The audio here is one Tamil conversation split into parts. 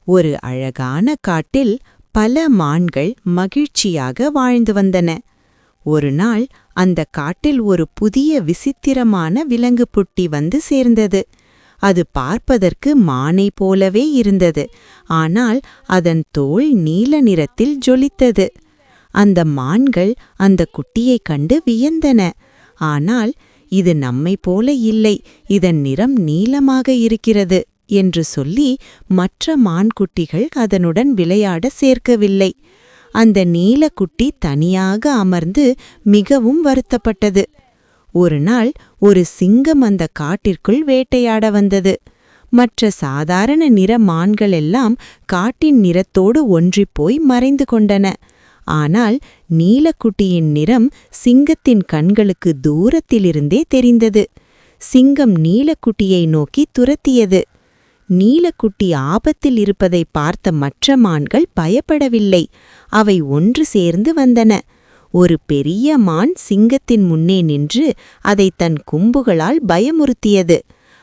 ஒரு அழகான காட்டில் பல மான்கள் மகிழ்ச்சியாக வாழ்ந்து வந்தன. ஒரு நாள் அந்த காட்டில் ஒரு புதிய விசித்திரமான விலங்கு புட்டி வந்து சேர்ந்தது. அது பார்ப்பதற்கு மானை போலவே இருந்தது. ஆனால் அதன் தோல் நீல நிறத்தில் ஜொலித்தது. அந்த மான்கள் அந்த குட்டியைக் கண்டு வியந்தன. ஆனால் இது நம்மை போல இல்லை, இதன் நிறம் நீலமாக இருக்கிறது என்று சொல்லி மற்ற மான்குட்டிகள் அதனுடன் விளையாட சேர்க்கவில்லை. அந்த நீலக்குட்டி தனியாக அமர்ந்து மிகவும் வருத்தப்பட்டது. ஒரு நாள் ஒரு சிங்கம் அந்த காட்டிற்குள் வேட்டையாட வந்தது. மற்ற சாதாரண நிற மான்களெல்லாம் காட்டின் நிறத்தோடு ஒன்றிப்போய் மறைந்து கொண்டன. ஆனால் நீலக்குட்டியின் நிறம் சிங்கத்தின் கண்களுக்கு தூரத்திலிருந்தே தெரிந்தது. சிங்கம் நீலக்குட்டியை நோக்கி துரத்தியது. நீலக்குட்டி ஆபத்தில் இருப்பதை பார்த்த மற்ற மான்கள் பயப்படவில்லை. அவை ஒன்று சேர்ந்து வந்தன. ஒரு பெரிய மான் சிங்கத்தின் முன்னே நின்று அதை தன் கொம்புகளால் பயமுறுத்தியது.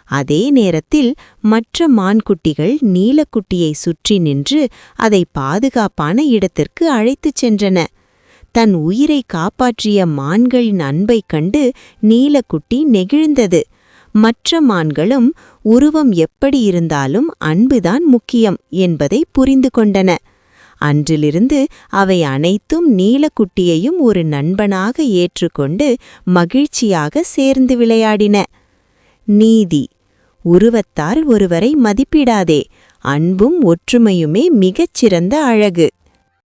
அதே நேரத்தில் மற்ற மான்குட்டிகள் நீலக்குட்டியை சுற்றி நின்று அதை பாதுகாப்பான இடத்திற்கு அழைத்துச் சென்றன. தன் உயிரை காப்பாற்றிய மான்களின் அன்பைக் கண்டு நீலக்குட்டி நெகிழ்ந்தது. மற்ற மான்களும் உருவம் எப்படி இருந்தாலும் அன்புதான் முக்கியம் என்பதை புரிந்து கொண்டன. அன்றிலிருந்து அவை அனைத்தும் நீலக்குட்டியையும் ஒரு நண்பனாக ஏற்றுக்கொண்டு மகிழ்ச்சியாக சேர்ந்து விளையாடின. நீதி: உருவத்தால் ஒருவரை மதிப்பிடாதே, அன்பும் ஒற்றுமையுமே மிகச்சிறந்த அழகு.